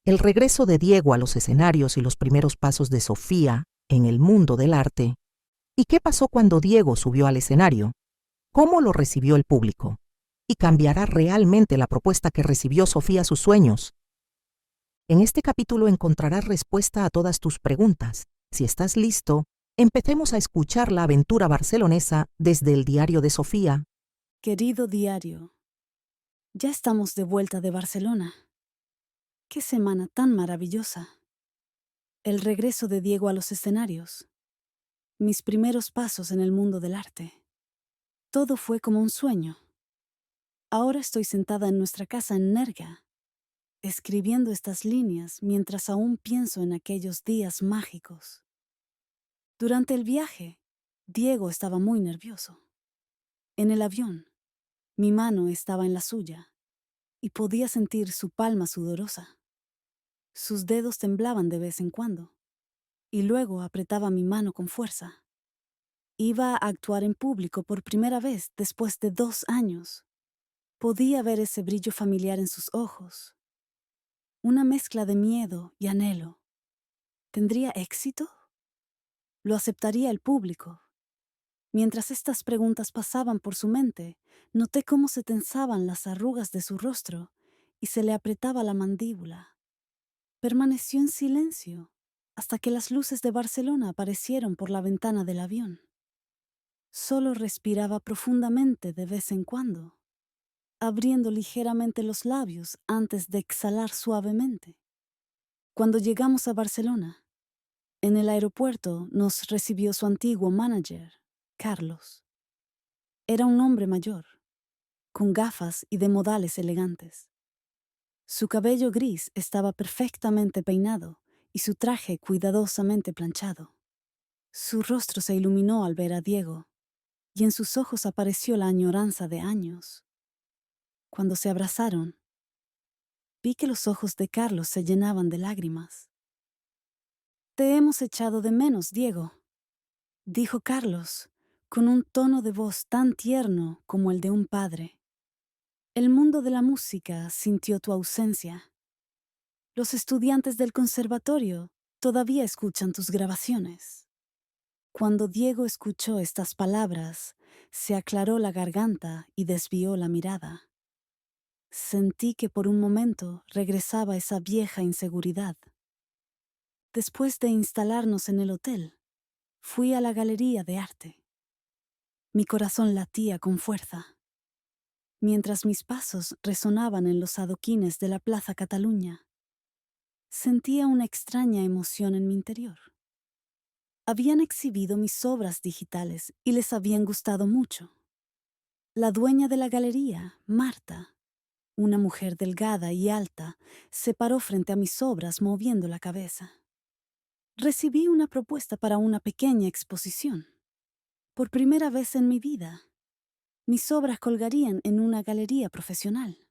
El regreso de Diego a los escenarios y los primeros pasos de Sofía en el mundo del arte. ¿Y qué pasó cuando Diego subió al escenario? ¿Cómo lo recibió el público? ¿Y cambiará realmente la propuesta que recibió Sofía a sus sueños? En este capítulo encontrarás respuesta a todas tus preguntas. Si estás listo, empecemos a escuchar la aventura barcelonesa desde el diario de Sofía. Querido diario, ya estamos de vuelta de Barcelona. ¡Qué semana tan maravillosa! El regreso de Diego a los escenarios. Mis primeros pasos en el mundo del arte. Todo fue como un sueño. Ahora estoy sentada en nuestra casa en Nerga, escribiendo estas líneas mientras aún pienso en aquellos días mágicos. Durante el viaje, Diego estaba muy nervioso. En el avión, mi mano estaba en la suya y podía sentir su palma sudorosa. Sus dedos temblaban de vez en cuando, y luego apretaba mi mano con fuerza. Iba a actuar en público por primera vez después de 2 años. Podía ver ese brillo familiar en sus ojos. Una mezcla de miedo y anhelo. ¿Tendría éxito? ¿Lo aceptaría el público? Mientras estas preguntas pasaban por su mente, noté cómo se tensaban las arrugas de su rostro y se le apretaba la mandíbula. Permaneció en silencio hasta que las luces de Barcelona aparecieron por la ventana del avión. Solo respiraba profundamente de vez en cuando, abriendo ligeramente los labios antes de exhalar suavemente. Cuando llegamos a Barcelona, en el aeropuerto nos recibió su antiguo manager, Carlos. Era un hombre mayor, con gafas y de modales elegantes. Su cabello gris estaba perfectamente peinado y su traje cuidadosamente planchado. Su rostro se iluminó al ver a Diego, y en sus ojos apareció la añoranza de años. Cuando se abrazaron, vi que los ojos de Carlos se llenaban de lágrimas. «Te hemos echado de menos, Diego», dijo Carlos, con un tono de voz tan tierno como el de un padre. «El mundo de la música sintió tu ausencia. Los estudiantes del conservatorio todavía escuchan tus grabaciones». Cuando Diego escuchó estas palabras, se aclaró la garganta y desvió la mirada. Sentí que por un momento regresaba esa vieja inseguridad. Después de instalarnos en el hotel, fui a la galería de arte. Mi corazón latía con fuerza, mientras mis pasos resonaban en los adoquines de la Plaza Cataluña. Sentía una extraña emoción en mi interior. Habían exhibido mis obras digitales y les habían gustado mucho. La dueña de la galería, Marta, una mujer delgada y alta, se paró frente a mis obras moviendo la cabeza. Recibí una propuesta para una pequeña exposición. Por primera vez en mi vida, mis obras colgarían en una galería profesional.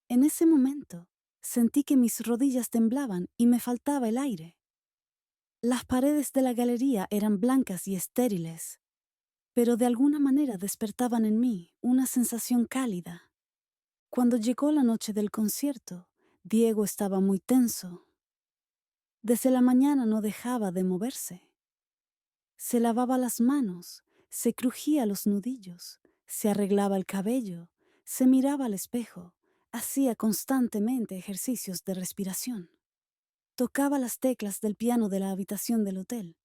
En ese momento, sentí que mis rodillas temblaban y me faltaba el aire. Las paredes de la galería eran blancas y estériles, pero de alguna manera despertaban en mí una sensación cálida. Cuando llegó la noche del concierto, Diego estaba muy tenso. Desde la mañana no dejaba de moverse. Se lavaba las manos, se crujía los nudillos, se arreglaba el cabello, se miraba al espejo, hacía constantemente ejercicios de respiración. Tocaba las teclas del piano de la habitación del hotel,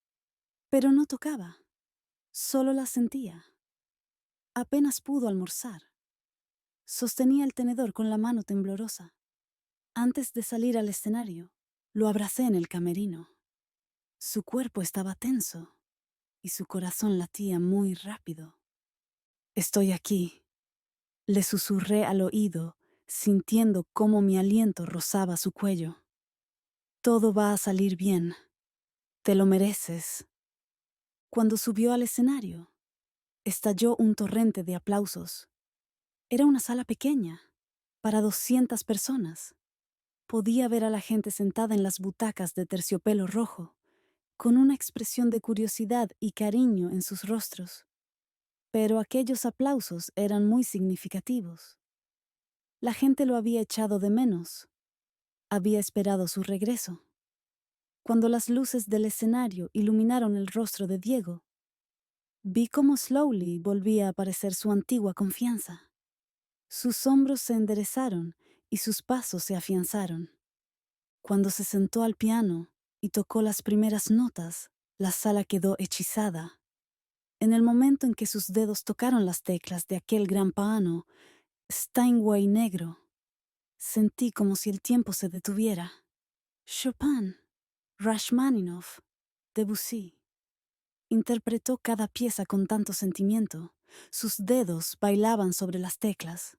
pero no tocaba, solo las sentía. Apenas pudo almorzar. Sostenía el tenedor con la mano temblorosa. Antes de salir al escenario, lo abracé en el camerino. Su cuerpo estaba tenso y su corazón latía muy rápido. «Estoy aquí», le susurré al oído, sintiendo cómo mi aliento rozaba su cuello. «Todo va a salir bien. Te lo mereces». Cuando subió al escenario, estalló un torrente de aplausos. Era una sala pequeña, para 200 personas. Podía ver a la gente sentada en las butacas de terciopelo rojo, con una expresión de curiosidad y cariño en sus rostros. Pero aquellos aplausos eran muy significativos. La gente lo había echado de menos. Había esperado su regreso. Cuando las luces del escenario iluminaron el rostro de Diego, vi cómo slowly volvía a aparecer su antigua confianza. Sus hombros se enderezaron y sus pasos se afianzaron. Cuando se sentó al piano y tocó las primeras notas, la sala quedó hechizada. En el momento en que sus dedos tocaron las teclas de aquel gran piano, Steinway negro, sentí como si el tiempo se detuviera. Chopin, Rachmaninoff, Debussy. Interpretó cada pieza con tanto sentimiento. Sus dedos bailaban sobre las teclas.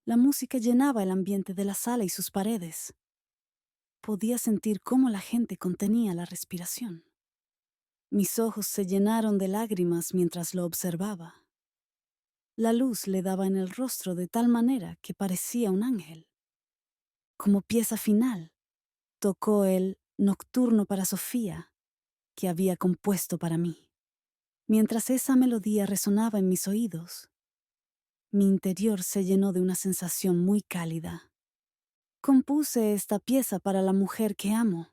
La música llenaba el ambiente de la sala y sus paredes. Podía sentir cómo la gente contenía la respiración. Mis ojos se llenaron de lágrimas mientras lo observaba. La luz le daba en el rostro de tal manera que parecía un ángel. Como pieza final, tocó el Nocturno para Sofía que había compuesto para mí. Mientras esa melodía resonaba en mis oídos, mi interior se llenó de una sensación muy cálida. Compuse esta pieza para la mujer que amo,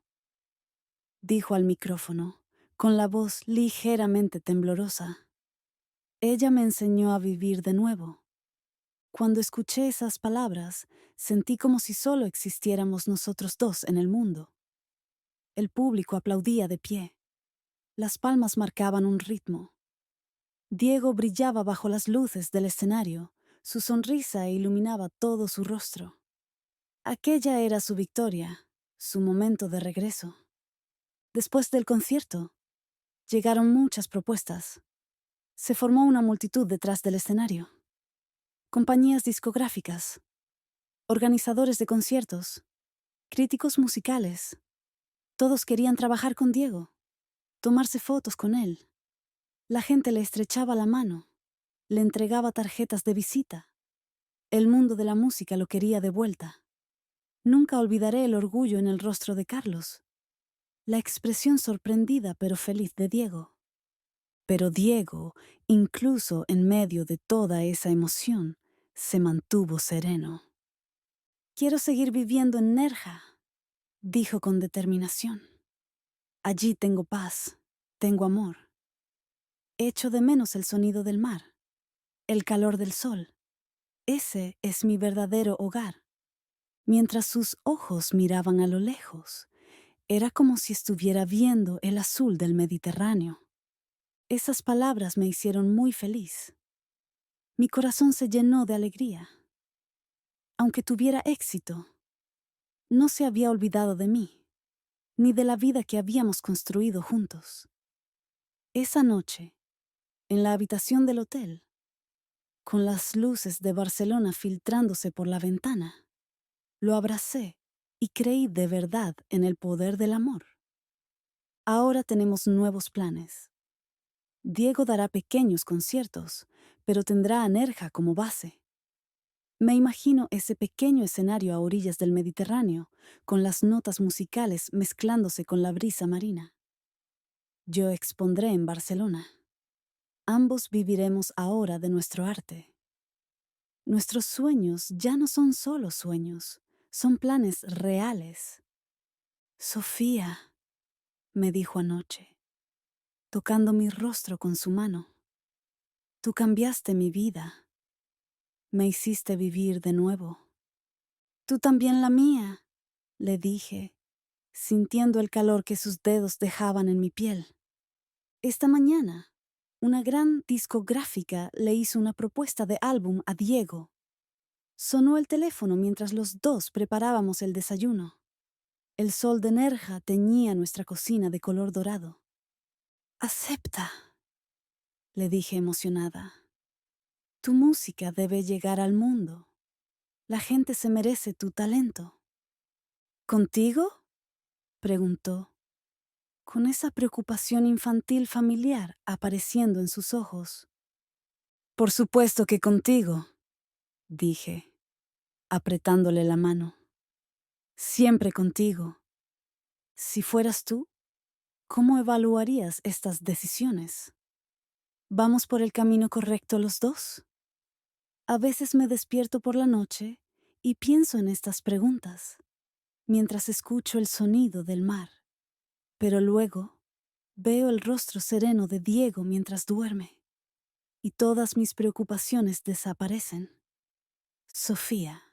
dijo al micrófono, con la voz ligeramente temblorosa. Ella me enseñó a vivir de nuevo. Cuando escuché esas palabras, sentí como si solo existiéramos nosotros dos en el mundo. El público aplaudía de pie. Las palmas marcaban un ritmo. Diego brillaba bajo las luces del escenario. Su sonrisa iluminaba todo su rostro. Aquella era su victoria, su momento de regreso. Después del concierto, llegaron muchas propuestas. Se formó una multitud detrás del escenario. Compañías discográficas, organizadores de conciertos, críticos musicales. Todos querían trabajar con Diego, tomarse fotos con él. La gente le estrechaba la mano, le entregaba tarjetas de visita. El mundo de la música lo quería de vuelta. Nunca olvidaré el orgullo en el rostro de Carlos, la expresión sorprendida pero feliz de Diego. Pero Diego, incluso en medio de toda esa emoción, se mantuvo sereno. Quiero seguir viviendo en Nerja, dijo con determinación. Allí tengo paz, tengo amor. Echo de menos el sonido del mar, el calor del sol. Ese es mi verdadero hogar. Mientras sus ojos miraban a lo lejos, era como si estuviera viendo el azul del Mediterráneo. Esas palabras me hicieron muy feliz. Mi corazón se llenó de alegría. Aunque tuviera éxito, no se había olvidado de mí, ni de la vida que habíamos construido juntos. Esa noche, en la habitación del hotel, con las luces de Barcelona filtrándose por la ventana, lo abracé y creí de verdad en el poder del amor. Ahora tenemos nuevos planes. Diego dará pequeños conciertos, pero tendrá a Nerja como base. Me imagino ese pequeño escenario a orillas del Mediterráneo, con las notas musicales mezclándose con la brisa marina. Yo expondré en Barcelona. Ambos viviremos ahora de nuestro arte. Nuestros sueños ya no son solo sueños, son planes reales. Sofía, me dijo anoche, tocando mi rostro con su mano. Tú cambiaste mi vida. Me hiciste vivir de nuevo. Tú también la mía, le dije, sintiendo el calor que sus dedos dejaban en mi piel. Esta mañana, una gran discográfica le hizo una propuesta de álbum a Diego. Sonó el teléfono mientras los dos preparábamos el desayuno. El sol de Nerja teñía nuestra cocina de color dorado. Acepta, le dije emocionada. Tu música debe llegar al mundo. La gente se merece tu talento. ¿Contigo?, preguntó, con esa preocupación infantil familiar apareciendo en sus ojos. Por supuesto que contigo, dije, apretándole la mano. Siempre contigo. Si fueras tú, ¿cómo evaluarías estas decisiones? ¿Vamos por el camino correcto los dos? A veces me despierto por la noche y pienso en estas preguntas. mientras escucho el sonido del mar. Pero luego veo el rostro sereno de Diego mientras duerme, y todas mis preocupaciones desaparecen. Sofía.